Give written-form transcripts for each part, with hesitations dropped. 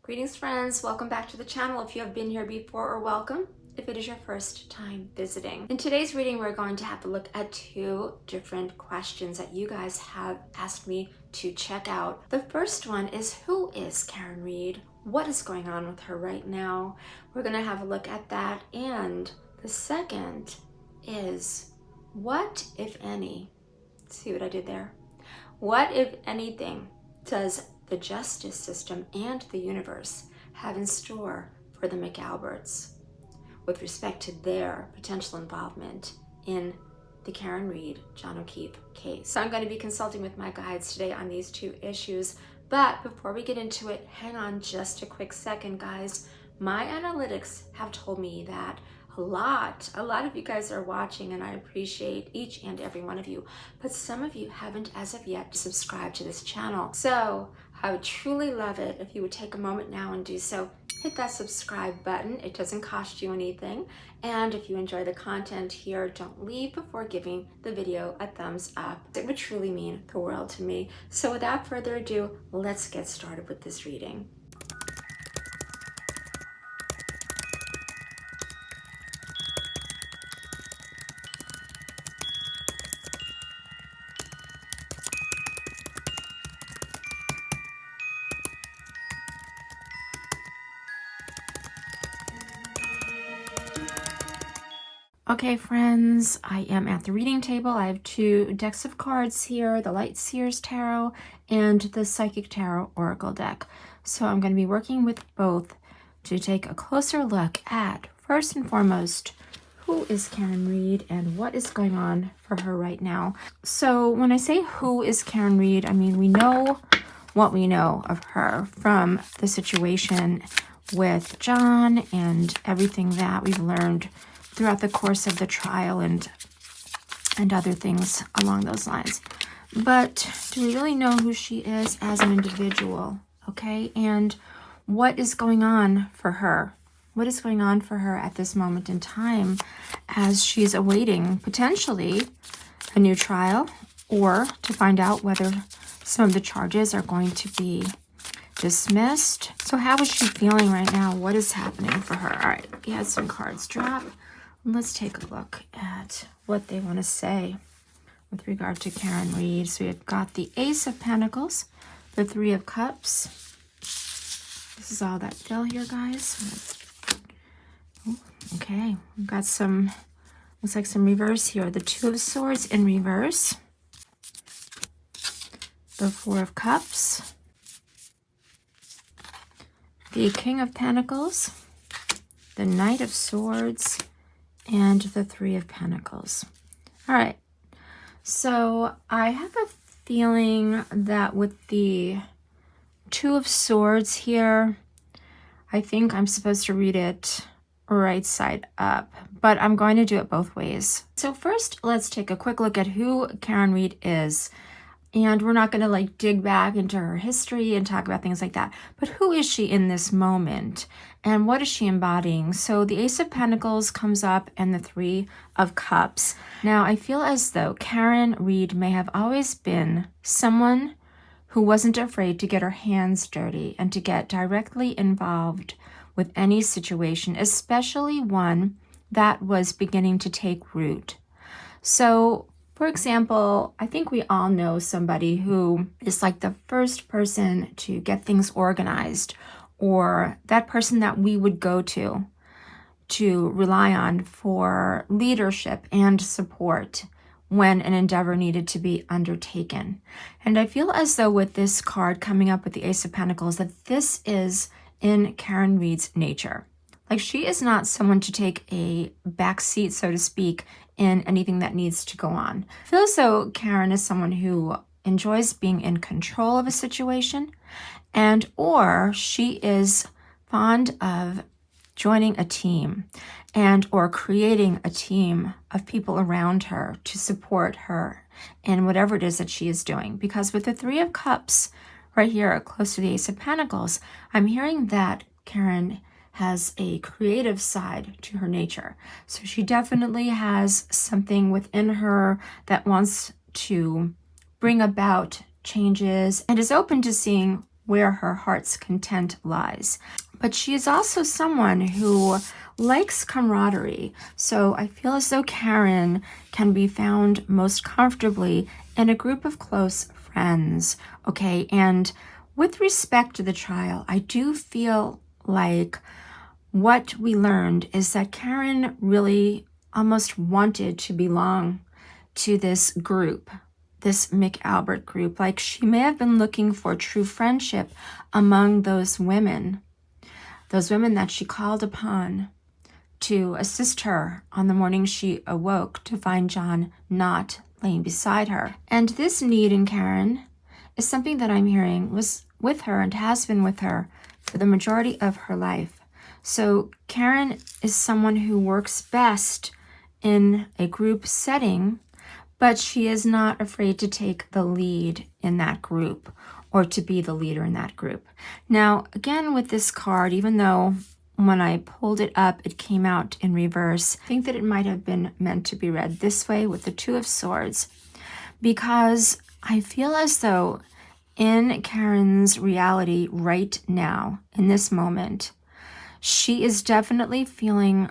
Greetings friends, welcome back to the channel. If you have been here before, or welcome if it is your first time visiting. In today's reading, we're going to have a look at two different questions that you guys have asked me to check out. The first one is, who is Karen Reed? What is going on with her right now? We're gonna have a look at that. And the second is, what, if any, see what I did there? What, if anything, does the justice system and the universe have in store for the McAlberts with respect to their potential involvement in the Karen Reed, John O'Keefe case? So I'm going to be consulting with my guides today on these two issues. But before we get into it, hang on just a quick second, guys. My analytics have told me that a lot of you guys are watching, and I appreciate each and every one of you, but some of you haven't as of yet subscribed to this channel. So I would truly love it if you would take a moment now and do so. Hit that subscribe button. It doesn't cost you anything. And if you enjoy the content here, don't leave before giving the video a thumbs up. It would truly mean the world to me. So without further ado, let's get started with this reading. Okay, friends, I am at the reading table. I have two decks of cards here, the Light Seers Tarot and the Psychic Tarot Oracle deck. So I'm going to be working with both to take a closer look at, first and foremost, who is Karen Reed and what is going on for her right now. So when I say who is Karen Reed, I mean we know what we know of her from the situation with John and everything that we've learned throughout the course of the trial and other things along those lines. But do we really know who she is as an individual? Okay, and what is going on for her? What is going on for her at this moment in time as she's awaiting potentially a new trial, or to find out whether some of the charges are going to be dismissed? So how is she feeling right now? What is happening for her? All right, we had some cards drop. Let's take a look at what they want to say with regard to Karen Reed. So we've got the Ace of Pentacles, the Three of Cups. This is all that fell here, guys. Okay, we've got some, looks like some reverse here. The Two of Swords in reverse. The Four of Cups. The King of Pentacles. The Knight of Swords. And the Three of Pentacles. All right, so I have a feeling that with the Two of Swords here, I think I'm supposed to read it right side up, but I'm going to do it both ways. So first, let's take a quick look at who Karen Reed is. And we're not going to like dig back into her history and talk about things like that. But who is she in this moment? And what is she embodying? So the Ace of Pentacles comes up and the Three of Cups. Now, I feel as though Karen Reed may have always been someone who wasn't afraid to get her hands dirty and to get directly involved with any situation, especially one that was beginning to take root. So, for example, I think we all know somebody who is like the first person to get things organized, or that person that we would go to rely on for leadership and support when an endeavor needed to be undertaken. And I feel as though with this card coming up with the Ace of Pentacles, that this is in Karen Reed's nature. Like, she is not someone to take a back seat, so to speak, in anything that needs to go on. I feel as though Karen is someone who enjoys being in control of a situation, and or she is fond of joining a team and or creating a team of people around her to support her in whatever it is that she is doing. Because with the Three of Cups right here close to the Ace of Pentacles, I'm hearing that Karen has a creative side to her nature. So she definitely has something within her that wants to bring about changes and is open to seeing where her heart's content lies. But she is also someone who likes camaraderie. So I feel as though Karen can be found most comfortably in a group of close friends, okay? And with respect to the trial, I do feel like what we learned is that Karen really almost wanted to belong to this group, this McAlbert group. Like she may have been looking for true friendship among those women that she called upon to assist her on the morning she awoke to find John not laying beside her. And this need in Karen is something that I'm hearing was with her and has been with her for the majority of her life. So Karen is someone who works best in a group setting, but she is not afraid to take the lead in that group or to be the leader in that group. Now, again, with this card, even though when I pulled it up, it came out in reverse, I think that it might have been meant to be read this way with the Two of Swords, because I feel as though in Karen's reality right now, in this moment, she is definitely feeling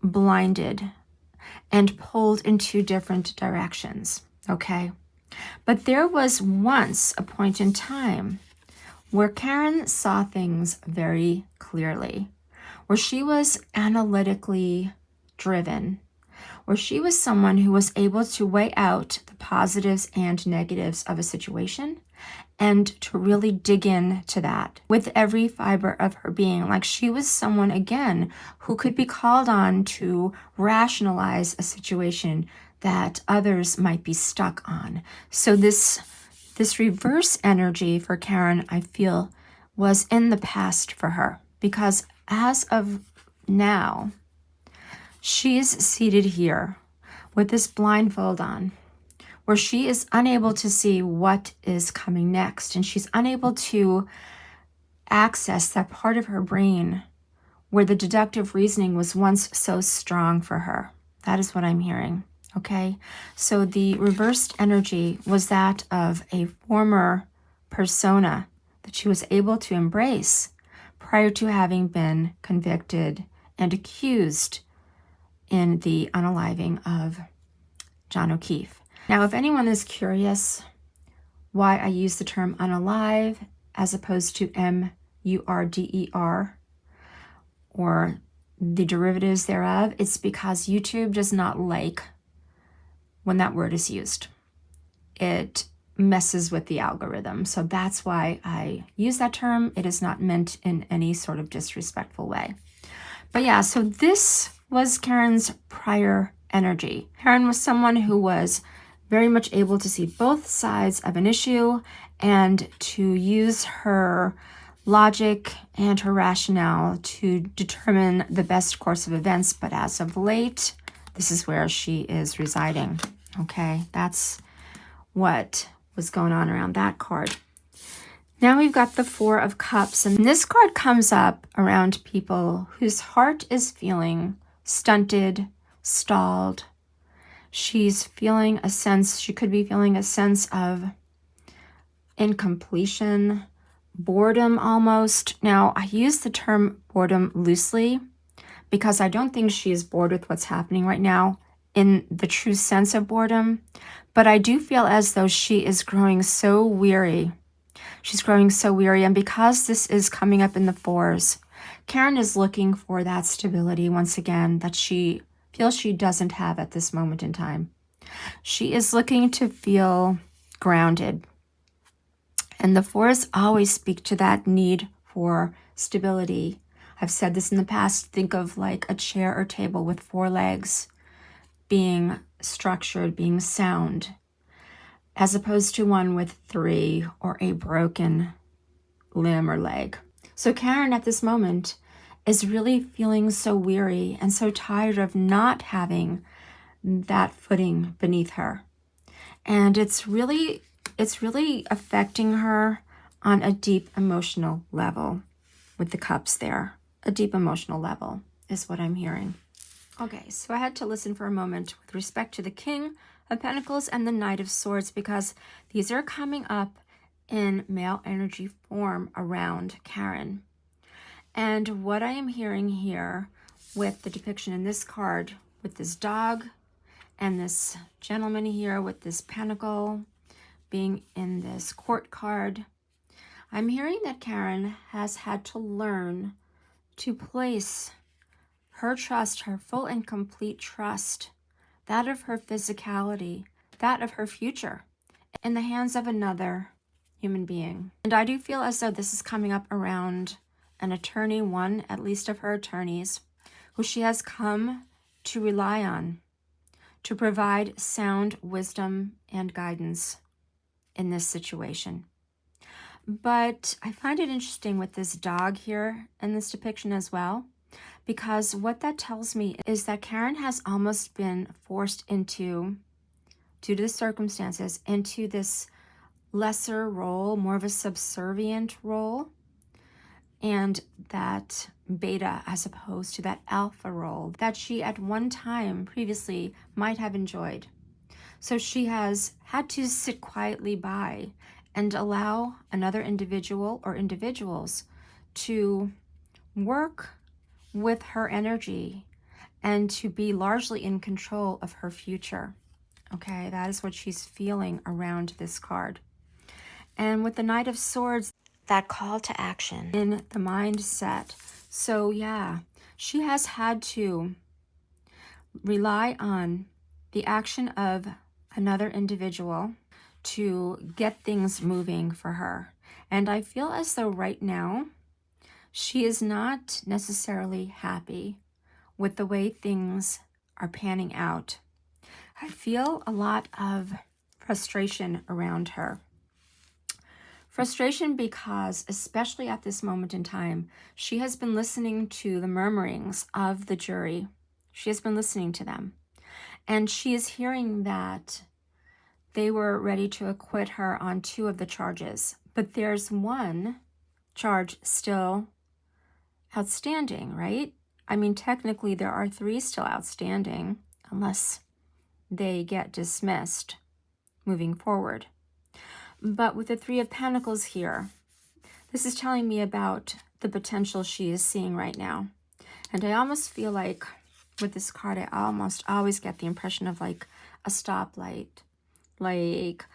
blinded and pulled in two different directions, okay? But there was once a point in time where Karen saw things very clearly, where she was analytically driven, where she was someone who was able to weigh out the positives and negatives of a situation and to really dig into that with every fiber of her being. Like she was someone, again, who could be called on to rationalize a situation that others might be stuck on. So this reverse energy for Karen, I feel, was in the past for her, because as of now, she's seated here with this blindfold on, where she is unable to see what is coming next, and she's unable to access that part of her brain where the deductive reasoning was once so strong for her. That is what I'm hearing, okay? So the reversed energy was that of a former persona that she was able to embrace prior to having been convicted and accused in the unaliving of John O'Keefe. Now, if anyone is curious why I use the term unalive as opposed to MURDER or the derivatives thereof, it's because YouTube does not like when that word is used. It messes with the algorithm. So that's why I use that term. It is not meant in any sort of disrespectful way. But yeah, so this was Karen's prior energy. Karen was someone who was very much able to see both sides of an issue and to use her logic and her rationale to determine the best course of events. But as of late, this is where she is residing. Okay, that's what was going on around that card. Now we've got the Four of Cups, and this card comes up around people whose heart is feeling stunted, stalled. She's feeling a sense, she could be feeling a sense of incompletion, boredom almost. Now, I use the term boredom loosely because I don't think she is bored with what's happening right now in the true sense of boredom, but I do feel as though she is growing so weary. She's growing so weary, and because this is coming up in the fours, Karen is looking for that stability once again that she feels she doesn't have at this moment in time. She is looking to feel grounded, and the fours always speak to that need for stability. I've said this in the past, think of like a chair or table with four legs being structured, being sound, as opposed to one with three or a broken limb or leg. So Karen at this moment is really feeling so weary and so tired of not having that footing beneath her. And it's really affecting her on a deep emotional level with the cups there. A deep emotional level is what I'm hearing. Okay, so I had to listen for a moment with respect to the King of Pentacles and the Knight of Swords, because these are coming up in male energy form around Karen. And what I am hearing here with the depiction in this card, with this dog and this gentleman here with this pentacle being in this court card, I'm hearing that Karen has had to learn to place her trust, her full and complete trust, that of her physicality, that of her future, in the hands of another human being. And I do feel as though this is coming up around an attorney, one at least of her attorneys, who she has come to rely on to provide sound wisdom and guidance in this situation. But I find it interesting with this dog here in this depiction as well, because what that tells me is that Karen has almost been forced into, due to the circumstances, into this lesser role, more of a subservient role, and that beta as opposed to that alpha role that she at one time previously might have enjoyed. So she has had to sit quietly by and allow another individual or individuals to work with her energy and to be largely in control of her future. Okay, that is what she's feeling around this card. And with the Knight of Swords, that call to action in the mindset. So yeah, she has had to rely on the action of another individual to get things moving for her. And I feel as though right now, she is not necessarily happy with the way things are panning out. I feel a lot of frustration around her. Frustration because, especially at this moment in time, she has been listening to the murmurings of the jury. She has been listening to them. And she is hearing that they were ready to acquit her on 2 of the charges. But there's one charge still outstanding, right? I mean, technically there are 3 still outstanding unless they get dismissed moving forward. But with the 3 of Pentacles here, this is telling me about the potential she is seeing right now. And I almost feel like with this card, I almost always get the impression of like a stoplight. Like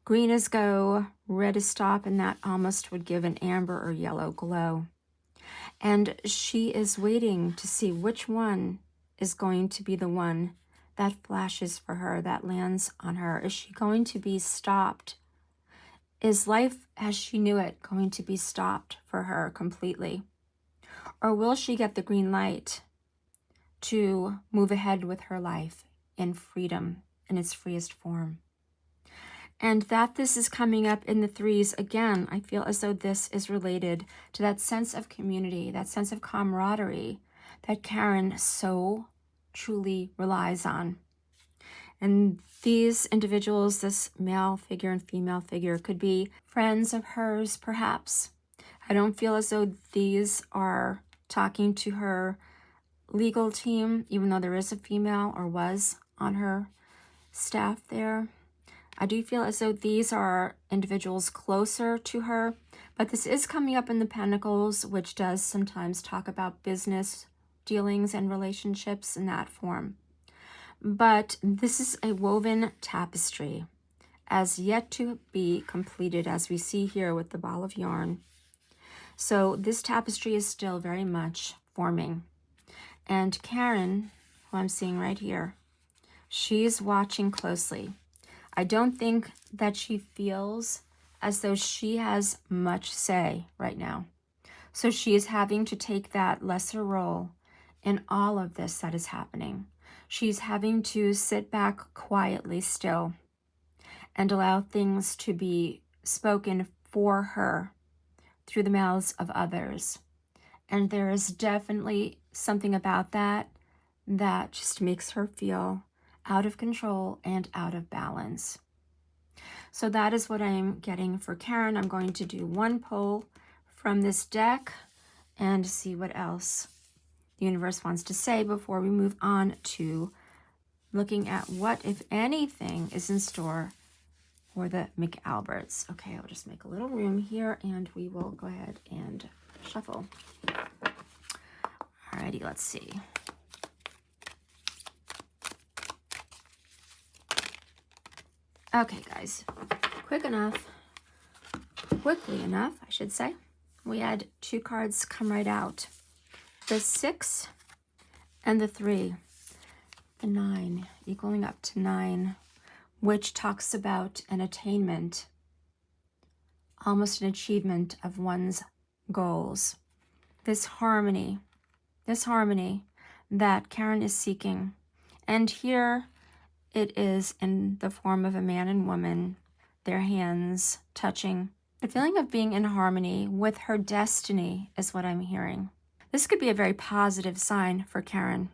green is go, red is stop, and that almost would give an amber or yellow glow. And she is waiting to see which one is going to be the one that flashes for her, that lands on her. Is she going to be stopped? Is life as she knew it going to be stopped for her completely? Or will she get the green light to move ahead with her life in freedom in its freest form? And that this is coming up in the 3s, again, I feel as though this is related to that sense of community, that sense of camaraderie that Karen so truly relies on. And these individuals, this male figure and female figure, could be friends of hers, perhaps. I don't feel as though these are talking to her legal team, even though there is a female or was on her staff there. I do feel as though these are individuals closer to her, but this is coming up in the Pentacles, which does sometimes talk about business dealings and relationships in that form. But this is a woven tapestry, as yet to be completed, as we see here with the ball of yarn. So this tapestry is still very much forming. And Karen, who I'm seeing right here, she's watching closely. I don't think that she feels as though she has much say right now. So she is having to take that lesser role in all of this that is happening. She's having to sit back quietly still and allow things to be spoken for her through the mouths of others. And there is definitely something about that that just makes her feel out of control and out of balance. So that is what I am getting for Karen. I'm going to do 1 pull from this deck and see what else the universe wants to say before we move on to looking at what, if anything, is in store for the McAlberts. Okay, I'll just make a little room here and we will go ahead and shuffle. Alrighty, let's see. Okay, guys, quickly enough, I should say. We had 2 cards come right out. The 6 and the 3. The 9, equaling up to 9, which talks about an attainment, almost an achievement of one's goals. This harmony that Karen is seeking. And here it is in the form of a man and woman, their hands touching. The feeling of being in harmony with her destiny is what I'm hearing. This could be a very positive sign for Karen.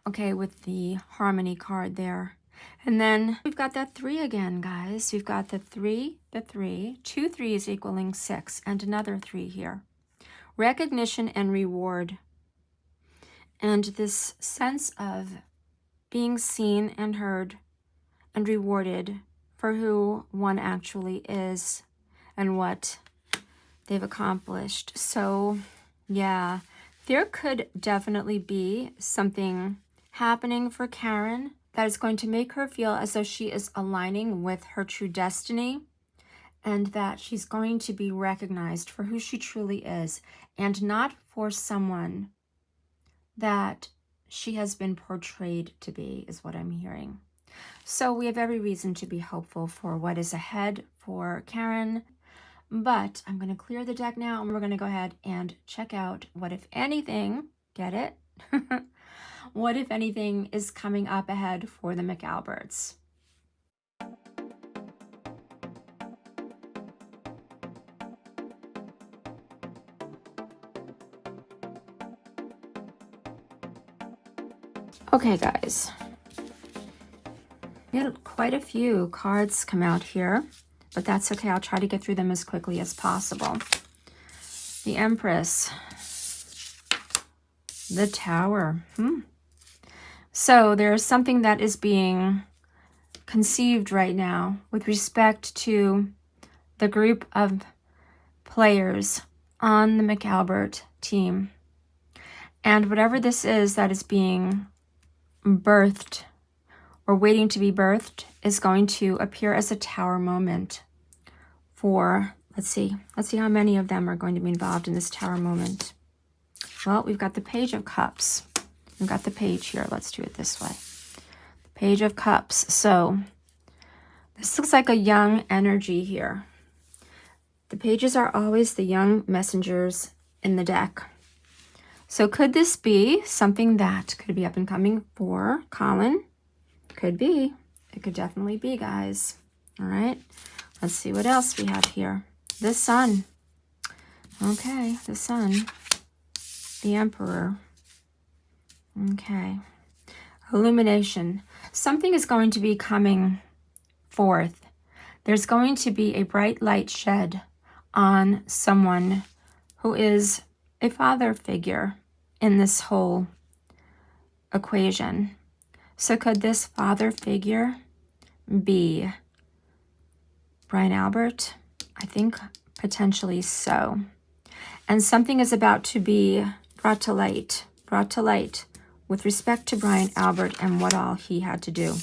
Okay, with the harmony card there. And then we've got that 3 again, guys. We've got the 3, 2 3s equaling 6, and another 3 here. Recognition and reward. And this sense of being seen and heard and rewarded for who one actually is and what they've accomplished. So, yeah, there could definitely be something happening for Karen that is going to make her feel as though she is aligning with her true destiny and that she's going to be recognized for who she truly is and not for someone that she has been portrayed to be, is what I'm hearing. So we have every reason to be hopeful for what is ahead for Karen. But I'm going to clear the deck now, and we're going to go ahead and check out what, if anything, get it? What, if anything, is coming up ahead for the McAlberts. Okay, guys. We had quite a few cards come out here, but that's okay. I'll try to get through them as quickly as possible. The Empress. The Tower. So there's something that is being conceived right now with respect to the group of players on the McAlbert team. And whatever this is that is being birthed or waiting to be birthed is going to appear as a tower moment for, let's see how many of them are going to be involved in this tower moment. Well, we've got the Page of Cups. We've got the page here. Let's do it this way. The Page of Cups. So this looks like a young energy here. The pages are always the young messengers in the deck. So could this be something that could be up and coming for Colin? Could be. It could definitely be, guys. All right. Let's see what else we have here. The Sun. Okay, the Sun. The Emperor. Okay. Illumination. Something is going to be coming forth. There's going to be a bright light shed on someone who is a father figure in this whole equation. So could this father figure be Brian Albert? I think potentially so. And something is about to be brought to light with respect to Brian Albert and what all he had to do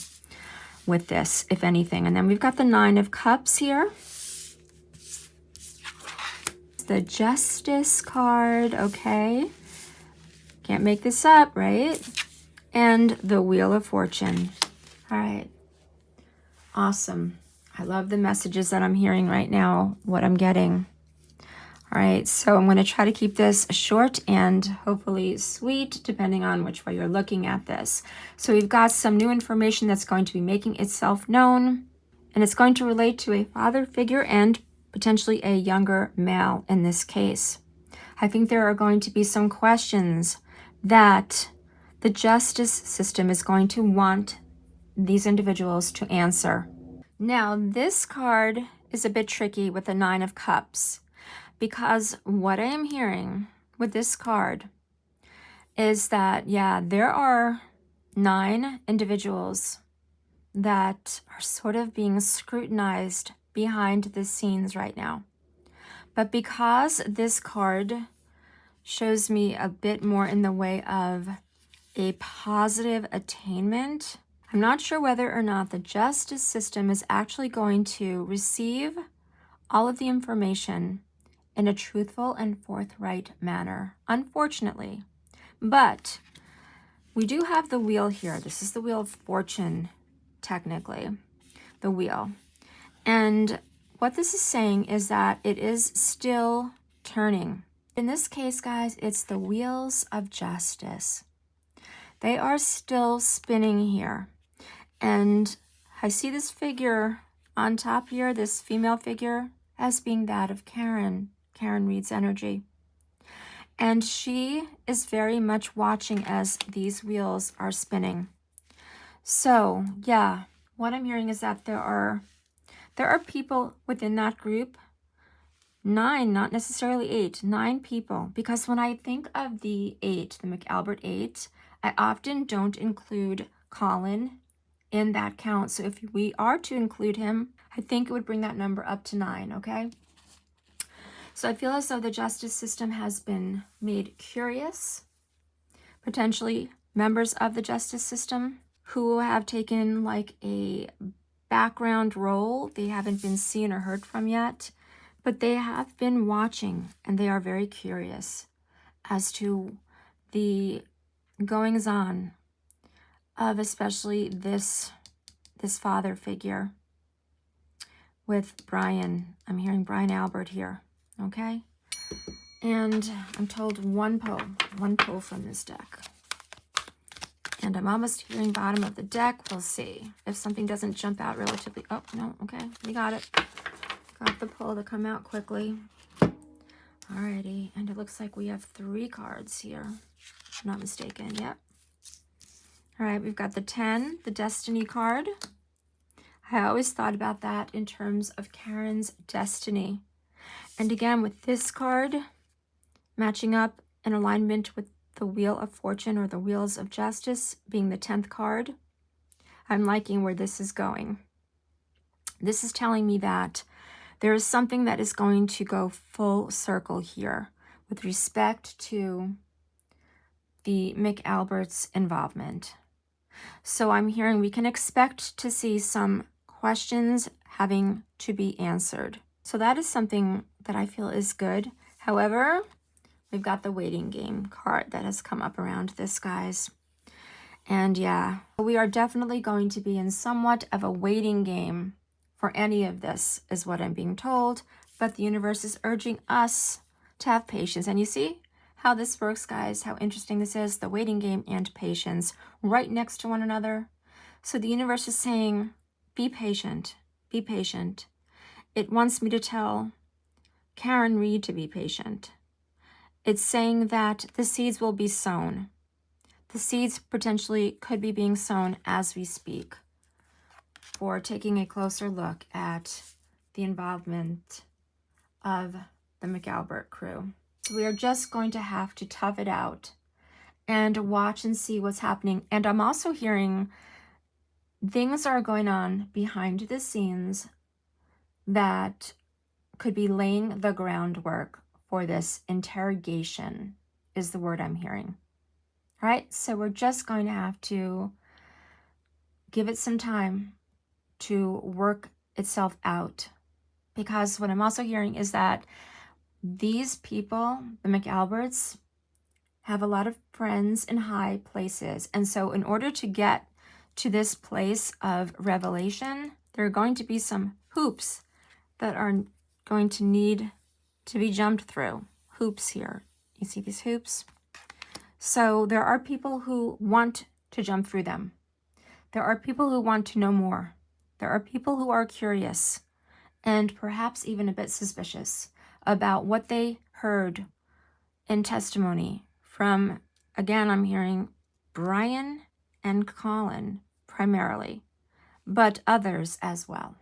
with this, if anything. And then we've got the Nine of Cups here. The Justice card, okay. Can't make this up, right? And the Wheel of Fortune. All right. Awesome. I love the messages that I'm hearing right now, what I'm getting. All right, so I'm going to try to keep this short and hopefully sweet, depending on which way you're looking at this. So we've got some new information that's going to be making itself known, and it's going to relate to a father figure and potentially a younger male in this case. I think there are going to be some questions that the justice system is going to want these individuals to answer. Now, this card is a bit tricky with the Nine of Cups, because what I am hearing with this card is that, yeah, there are 9 individuals that are sort of being scrutinized behind the scenes right now. But because this card shows me a bit more in the way of a positive attainment, I'm not sure whether or not the justice system is actually going to receive all of the information in a truthful and forthright manner, unfortunately. But we do have the wheel here. This is the Wheel of Fortune, technically, the wheel. And what this is saying is that it is still turning. In this case, guys, it's the wheels of justice. They are still spinning here. And I see this figure on top here, this female figure, as being that of Karen Reed's energy. And she is very much watching as these wheels are spinning. So, yeah, what I'm hearing is that there are people within that group, 9, not necessarily 8, 9 people. Because when I think of the 8, the McAlbert 8, I often don't include Colin in that count. So if we are to include him, I think it would bring that number up to 9, okay? So I feel as though the justice system has been made curious, potentially members of the justice system who have taken like a background role. They haven't been seen or heard from yet, but they have been watching and they are very curious as to the goings on of especially this father figure with Brian. I'm hearing Brian Albert here, okay? And I'm told one pull from this deck. And I'm almost hearing bottom of the deck. We'll see if something doesn't jump out relatively. Oh, no, okay, we got it. Got the pull to come out quickly. Alrighty, and it looks like we have 3 cards here. If I'm not mistaken, yep. All right, we've got the 10, the Destiny card. I always thought about that in terms of Karen's destiny. And again, with this card matching up in alignment with the Wheel of Fortune or the Wheels of Justice being the 10th card, I'm liking where this is going. This is telling me that there is something that is going to go full circle here with respect to the McAlbert's involvement. So I'm hearing we can expect to see some questions having to be answered. So that is something that I feel is good. However, we've got the waiting game card that has come up around this, guys. And yeah, we are definitely going to be in somewhat of a waiting game for any of this, is what I'm being told. But the universe is urging us to have patience. And you see how this works, guys, how interesting this is, the waiting game and patience right next to one another. So the universe is saying, be patient, be patient. It wants me to tell Karen Reed to be patient. It's saying that the seeds will be sown. The seeds potentially could be being sown as we speak for taking a closer look at the involvement of the McAlbert crew. We are just going to have to tough it out and watch and see what's happening. And I'm also hearing things are going on behind the scenes that could be laying the groundwork for this interrogation, is the word I'm hearing. All right, so we're just going to have to give it some time to work itself out, because what I'm also hearing is that these people, the McAlberts, have a lot of friends in high places. And so in order to get to this place of revelation, there are going to be some hoops that are going to need to be jumped through. Hoops here. You see these hoops? So there are people who want to jump through them. There are people who want to know more. There are people who are curious and perhaps even a bit suspicious about what they heard in testimony from, again, I'm hearing Brian and Colin primarily, but others as well.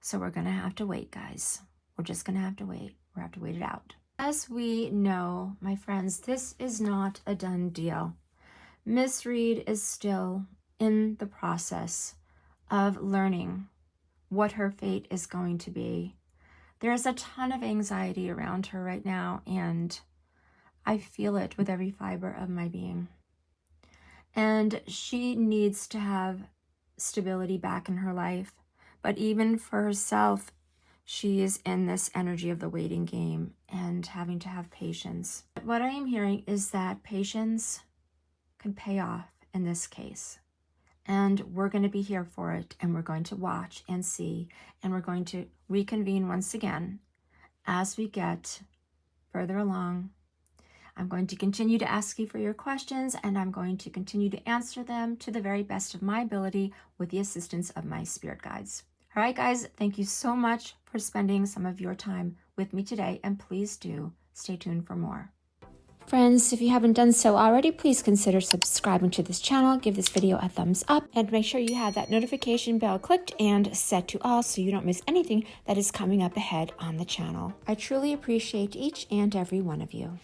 So we're going to have to wait, guys. We're just going to have to wait. We're going to have to wait it out. As we know, my friends, this is not a done deal. Miss Reed is still in the process of learning what her fate is going to be. There's a ton of anxiety around her right now, and I feel it with every fiber of my being. And she needs to have stability back in her life. But even for herself, she is in this energy of the waiting game and having to have patience. What I am hearing is that patience can pay off in this case. And we're going to be here for it, and we're going to watch and see, and we're going to reconvene once again as we get further along. I'm going to continue to ask you for your questions, and I'm going to continue to answer them to the very best of my ability with the assistance of my spirit guides. All right, guys, thank you so much for spending some of your time with me today, and please do stay tuned for more. Friends, if you haven't done so already, please consider subscribing to this channel, give this video a thumbs up, and make sure you have that notification bell clicked and set to all so you don't miss anything that is coming up ahead on the channel. I truly appreciate each and every one of you.